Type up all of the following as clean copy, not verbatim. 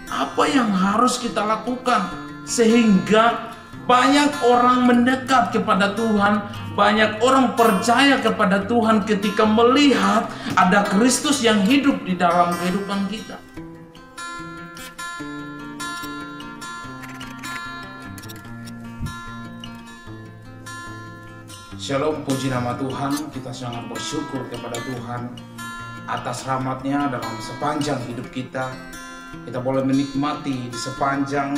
Apa yang harus kita lakukan sehingga banyak orang mendekat kepada Tuhan, banyak orang percaya kepada Tuhan ketika melihat ada Kristus yang hidup di dalam kehidupan kita? Shalom, puji nama Tuhan. Kita sangat bersyukur kepada Tuhan atas rahmat-Nya dalam sepanjang hidup kita. Kita boleh menikmati di sepanjang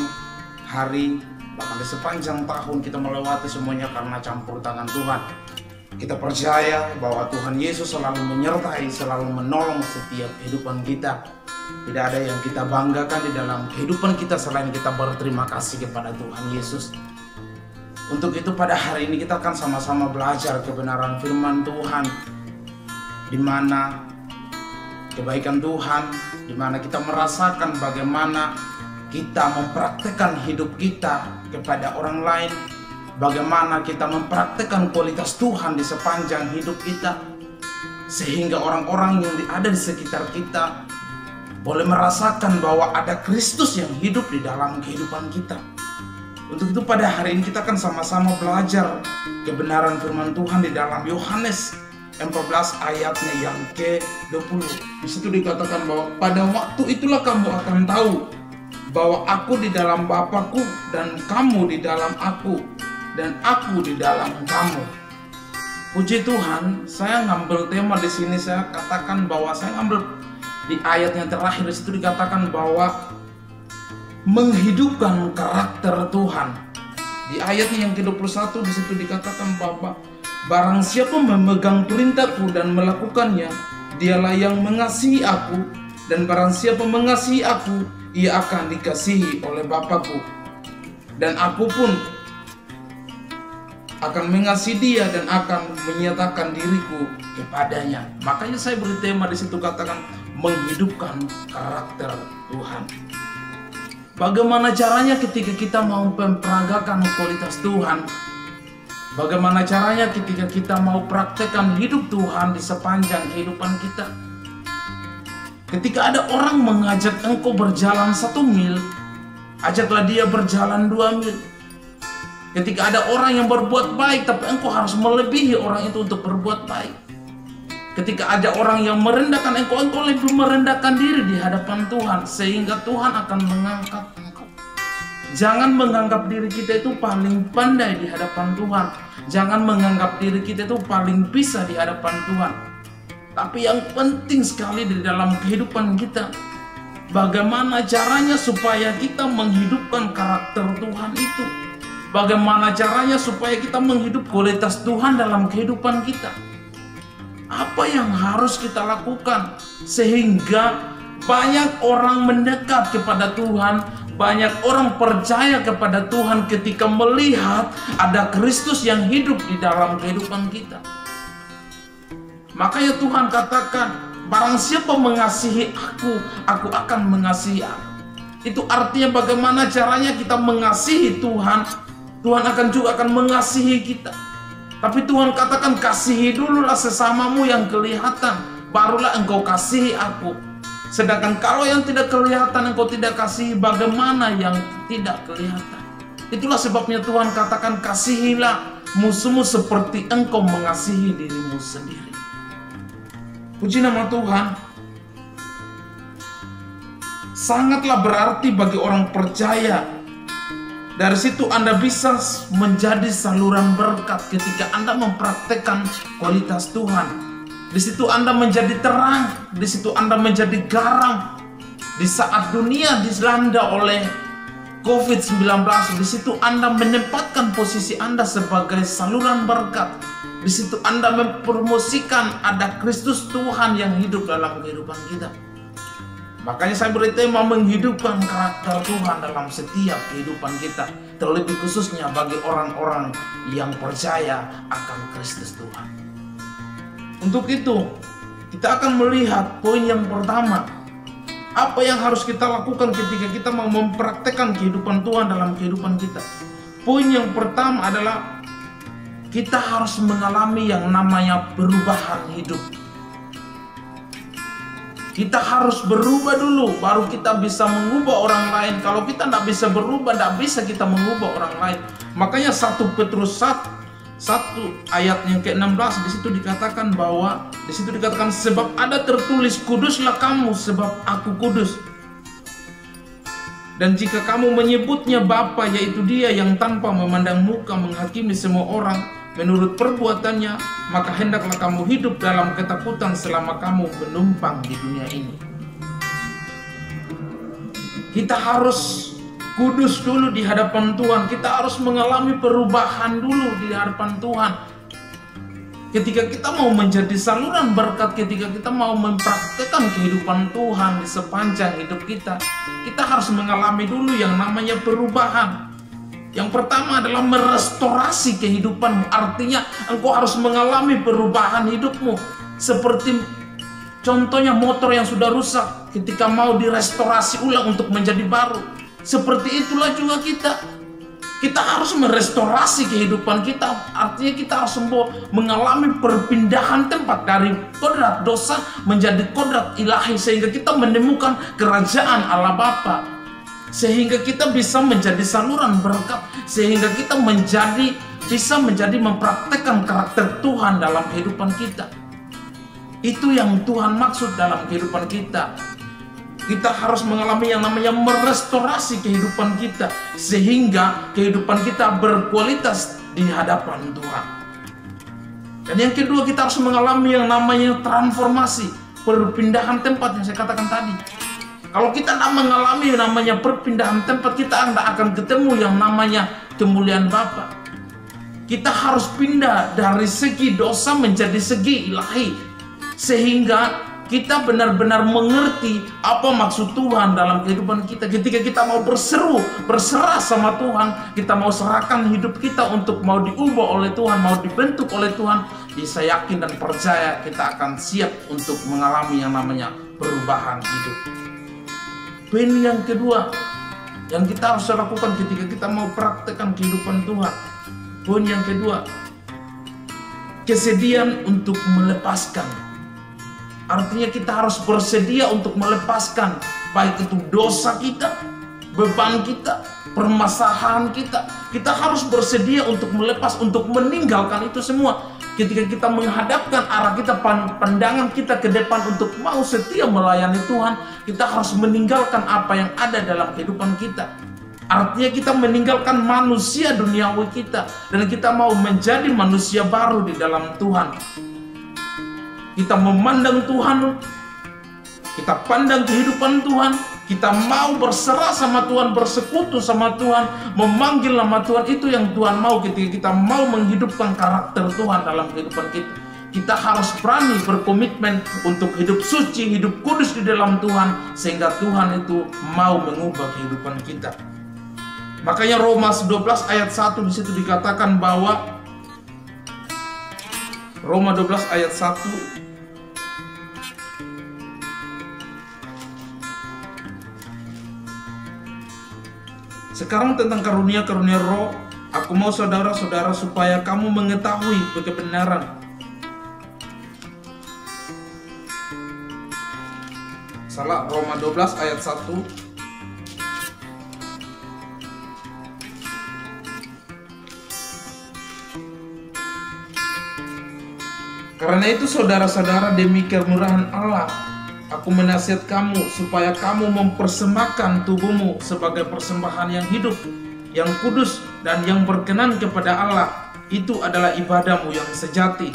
hari, bahkan di sepanjang tahun kita melewati semuanya karena campur tangan Tuhan. Kita percaya bahwa Tuhan Yesus selalu menyertai, selalu menolong setiap kehidupan kita. Tidak ada yang kita banggakan di dalam kehidupan kita selain kita berterima kasih kepada Tuhan Yesus. Untuk itu pada hari ini kita akan sama-sama belajar kebenaran firman Tuhan, di mana kebaikan Tuhan, di mana kita merasakan bagaimana kita mempraktekkan hidup kita kepada orang lain, bagaimana kita mempraktekkan kualitas Tuhan di sepanjang hidup kita, sehingga orang-orang yang ada di sekitar kita boleh merasakan bahwa ada Kristus yang hidup di dalam kehidupan kita. Untuk itu pada hari ini kita akan sama-sama belajar kebenaran firman Tuhan di dalam Yohanes 14 ayatnya yang ke-20. Di situ dikatakan bahwa pada waktu itulah kamu akan tahu bahwa aku di dalam Bapa-Ku dan kamu di dalam aku dan aku di dalam kamu. Puji Tuhan, saya ngambil tema di sini, saya katakan bahwa saya ngambil di ayat yang terakhir. Di situ dikatakan bahwa menghidupkan karakter Tuhan. Di ayatnya yang ke-21 di situ dikatakan bahwa barang siapa memegang perintahku dan melakukannya, dialah yang mengasihi aku, dan barang siapa mengasihi aku, ia akan dikasihi oleh Bapa-Ku, dan aku pun akan mengasihi dia dan akan menyatakan diriku kepadanya. Makanya saya beri tema di situ, katakan menghidupkan karakter Tuhan. Bagaimana caranya ketika kita mau memperagakan kualitas Tuhan? Bagaimana caranya ketika kita mau praktekkan hidup Tuhan di sepanjang kehidupan kita? Ketika ada orang mengajak engkau berjalan 1 mil, ajaklah dia berjalan 2 mil. Ketika ada orang yang berbuat baik, tapi engkau harus melebihi orang itu untuk berbuat baik. Ketika ada orang yang merendahkan engkau, engkau lebih merendahkan diri di hadapan Tuhan, sehingga Tuhan akan mengangkat engkau. Jangan menganggap diri kita itu paling pandai di hadapan Tuhan. Jangan menganggap diri kita itu paling bisa di hadapan Tuhan. Tapi yang penting sekali di dalam kehidupan kita, bagaimana caranya supaya kita menghidupkan karakter Tuhan itu. Bagaimana caranya supaya kita menghidup kualitas Tuhan dalam kehidupan kita. Apa yang harus kita lakukan sehingga banyak orang mendekat kepada Tuhan, banyak orang percaya kepada Tuhan ketika melihat ada Kristus yang hidup di dalam kehidupan kita. Makanya Tuhan katakan, barang siapa mengasihi aku akan mengasihi aku. Itu artinya bagaimana caranya kita mengasihi Tuhan, Tuhan juga akan mengasihi kita. Tapi Tuhan katakan, kasihi dululah sesamamu yang kelihatan, barulah engkau kasihi aku. Sedangkan kalau yang tidak kelihatan engkau tidak kasihi, bagaimana yang tidak kelihatan? Itulah sebabnya Tuhan katakan, kasihilah musuhmu seperti engkau mengasihi dirimu sendiri. Puji nama Tuhan. Sangatlah berarti bagi orang percaya. Dari situ Anda bisa menjadi saluran berkat ketika Anda mempraktekkan kualitas Tuhan. Di situ Anda menjadi terang, di situ Anda menjadi garam. Di saat dunia dilanda oleh COVID-19, di situ Anda menempatkan posisi Anda sebagai saluran berkat. Di situ Anda mempromosikan ada Kristus Tuhan yang hidup dalam kehidupan kita. Makanya saya beri tema menghidupkan karakter Tuhan dalam setiap kehidupan kita. Terlebih khususnya bagi orang-orang yang percaya akan Kristus Tuhan. Untuk itu, kita akan melihat poin yang pertama. Apa yang harus kita lakukan ketika kita mau mempraktekkan kehidupan Tuhan dalam kehidupan kita? Poin yang pertama adalah kita harus mengalami yang namanya perubahan hidup. Kita harus berubah dulu, baru kita bisa mengubah orang lain. Kalau kita tidak bisa berubah, tidak bisa kita mengubah orang lain. Makanya 1 Petrus 1 ayat yang ke-16 di situ dikatakan bahwa sebab ada tertulis, kuduslah kamu sebab aku kudus. Dan jika kamu menyebutnya Bapa, yaitu Dia yang tanpa memandang muka menghakimi semua orang menurut perbuatannya, maka hendaklah kamu hidup dalam ketakutan selama kamu menumpang di dunia ini. Kita harus kudus dulu di hadapan Tuhan. Kita harus mengalami perubahan dulu di hadapan Tuhan. Ketika kita mau menjadi saluran berkat, ketika kita mau mempraktekkan kehidupan Tuhan di sepanjang hidup kita, kita harus mengalami dulu yang namanya perubahan. Yang pertama adalah merestorasi kehidupanmu. Artinya engkau harus mengalami perubahan hidupmu. Seperti contohnya motor yang sudah rusak, ketika mau direstorasi ulang untuk menjadi baru. Seperti itulah juga kita. Kita harus merestorasi kehidupan kita. Artinya kita harus mengalami perpindahan tempat dari kodrat dosa menjadi kodrat ilahi, sehingga kita menemukan kerajaan Allah Bapa. Sehingga kita bisa menjadi saluran berkat, sehingga kita bisa menjadi mempraktekkan karakter Tuhan dalam kehidupan kita. Itu yang Tuhan maksud dalam kehidupan kita. Kita harus mengalami yang namanya merestorasi kehidupan kita, sehingga kehidupan kita berkualitas di hadapan Tuhan. Dan yang kedua, kita harus mengalami yang namanya transformasi, perpindahan tempat yang saya katakan tadi. Kalau kita tidak mengalami yang namanya perpindahan tempat, kita tidak akan ketemu yang namanya kemuliaan Bapa. Kita harus pindah dari segi dosa menjadi segi ilahi, sehingga kita benar-benar mengerti apa maksud Tuhan dalam kehidupan kita. Ketika kita mau berserah sama Tuhan, kita mau serahkan hidup kita untuk mau diubah oleh Tuhan, mau dibentuk oleh Tuhan, bisa yakin dan percaya kita akan siap untuk mengalami yang namanya perubahan hidup. Poin yang kedua yang kita harus lakukan ketika kita mau praktekkan kehidupan Tuhan. Poin yang kedua, kesediaan untuk melepaskan. Artinya kita harus bersedia untuk melepaskan, baik itu dosa kita, beban kita, permasalahan kita. Kita harus bersedia untuk melepas, untuk meninggalkan itu semua. Ketika kita menghadapkan arah kita, pandangan kita ke depan untuk mau setia melayani Tuhan, kita harus meninggalkan apa yang ada dalam kehidupan kita. Artinya kita meninggalkan manusia duniawi kita, dan kita mau menjadi manusia baru di dalam Tuhan. Kita memandang Tuhan, kita pandang kehidupan Tuhan, kita mau berserah sama Tuhan, bersekutu sama Tuhan, memanggil nama Tuhan. Itu yang Tuhan mau ketika kita mau menghidupkan karakter Tuhan dalam kehidupan kita. Kita harus berani berkomitmen untuk hidup suci, hidup kudus di dalam Tuhan, sehingga Tuhan itu mau mengubah kehidupan kita. Makanya Roma 12 ayat 1 di situ dikatakan bahwa Roma 12 ayat 1, sekarang tentang karunia-karunia roh, aku mau saudara-saudara supaya kamu mengetahui kebenaran. Salah, Roma 12 ayat 1. Karena itu saudara-saudara, demi kemurahan Allah, aku menasihat kamu supaya kamu mempersembahkan tubuhmu sebagai persembahan yang hidup, yang kudus, dan yang berkenan kepada Allah. Itu adalah ibadahmu yang sejati.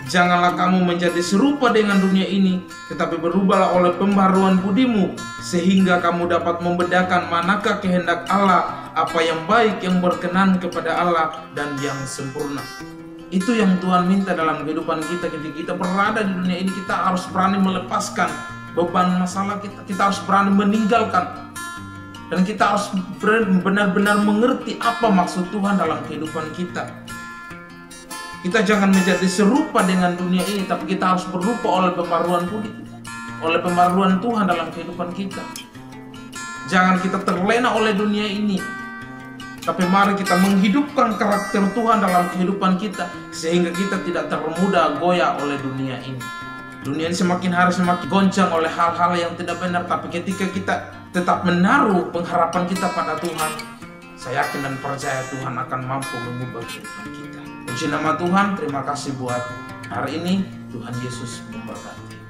Janganlah kamu menjadi serupa dengan dunia ini, tetapi berubahlah oleh pembaharuan budimu, sehingga kamu dapat membedakan manakah kehendak Allah, apa yang baik, yang berkenan kepada Allah, dan yang sempurna. Itu yang Tuhan minta dalam kehidupan kita. Ketika kita berada di dunia ini, kita harus berani melepaskan beban masalah kita. Kita harus berani meninggalkan. Dan kita harus benar-benar mengerti apa maksud Tuhan dalam kehidupan kita. Kita jangan menjadi serupa dengan dunia ini, tapi kita harus berupa oleh pembaharuan budi, oleh pembaharuan Tuhan dalam kehidupan kita. Jangan kita terlena oleh dunia ini, tapi mari kita menghidupkan karakter Tuhan dalam kehidupan kita, sehingga kita tidak termudah goyah oleh dunia ini. Dunia ini semakin hari semakin goncang oleh hal-hal yang tidak benar. Tapi ketika kita tetap menaruh pengharapan kita pada Tuhan, saya yakin dan percaya Tuhan akan mampu mengubah kehidupan kita. Puji nama Tuhan, terima kasih buat hari ini. Tuhan Yesus memberkati.